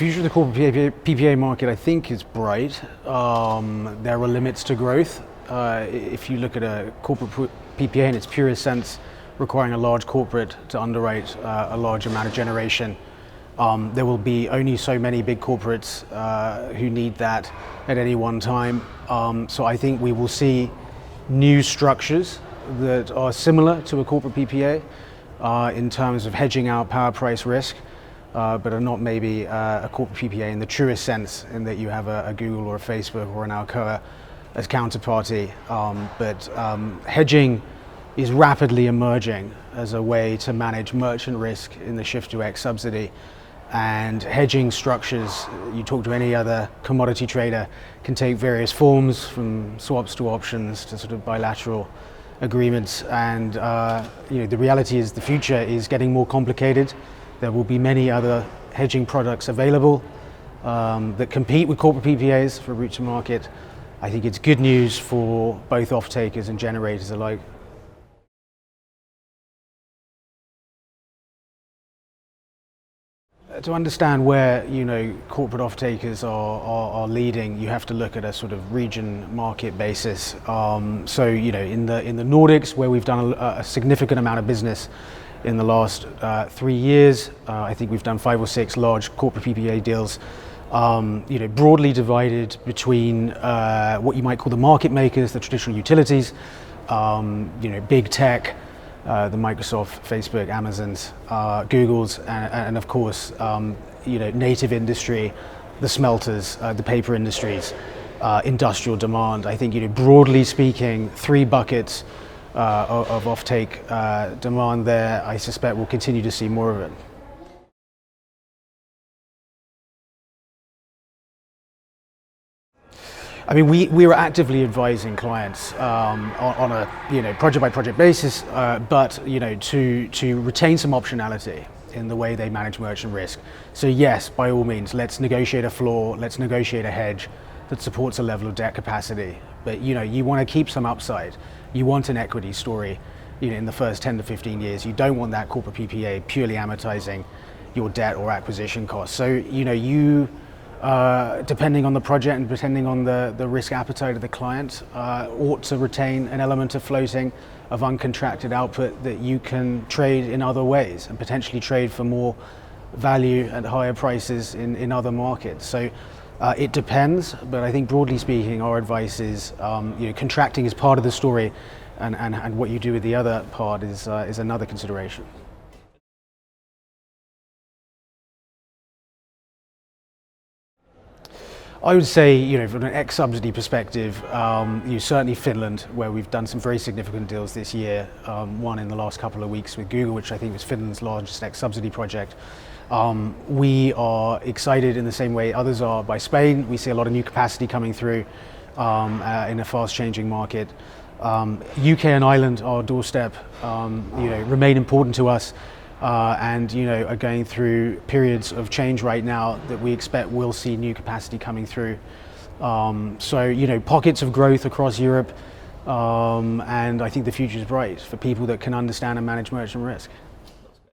future of the corporate PPA market, I think, is bright. There are limits to growth. If you look at a corporate PPA in its purest sense, requiring a large corporate to underwrite a large amount of generation, there will be only so many big corporates who need that at any one time. So I think we will see new structures that are similar to a corporate PPA in terms of hedging out power price risk, but are not maybe a corporate PPA in the truest sense, in that you have a Google or a Facebook or an Alcoa as counterparty. But hedging is rapidly emerging as a way to manage merchant risk in the shift to X subsidy. And hedging structures, you talk to any other commodity trader, can take various forms, from swaps to options to sort of bilateral agreements. And the reality is the future is getting more complicated. There will be many other hedging products available that compete with corporate PPAs for route to market. I think it's good news for both off-takers and generators alike. To understand where corporate off-takers are leading, you have to look at a sort of region market basis. So in the Nordics, where we've done a significant amount of business in the last 3 years, I think we've done 5 or 6 large corporate PPA deals. Broadly divided between what you might call the market makers, the traditional utilities, big tech, the Microsoft, Facebook, Amazons, Googles, and of course, native industry, the smelters, the paper industries, industrial demand. I think, broadly speaking, 3 buckets of offtake demand there. I suspect we'll continue to see more of it. I mean, we are actively advising clients on a project by project basis, but to retain some optionality in the way they manage merchant risk. So yes, by all means, let's negotiate a floor, let's negotiate a hedge that supports a level of debt capacity. But you want to keep some upside. You want an equity story in the first 10 to 15 years. You don't want that corporate PPA purely amortizing your debt or acquisition costs. So depending on the project and depending on the risk appetite of the client, ought to retain an element of floating, of uncontracted output that you can trade in other ways and potentially trade for more value at higher prices in other markets. So it depends, but I think broadly speaking, our advice is contracting is part of the story, and what you do with the other part is another consideration. I would say, from an ex-subsidy perspective, certainly Finland, where we've done some very significant deals this year. One in the last couple of weeks with Google, which I think was Finland's largest ex-subsidy project. We are excited in the same way others are by Spain. We see a lot of new capacity coming through in a fast-changing market. UK and Ireland, our doorstep, remain important to us. And are going through periods of change right now that we expect will see new capacity coming through. So pockets of growth across Europe, and I think the future is bright for people that can understand and manage merchant risk.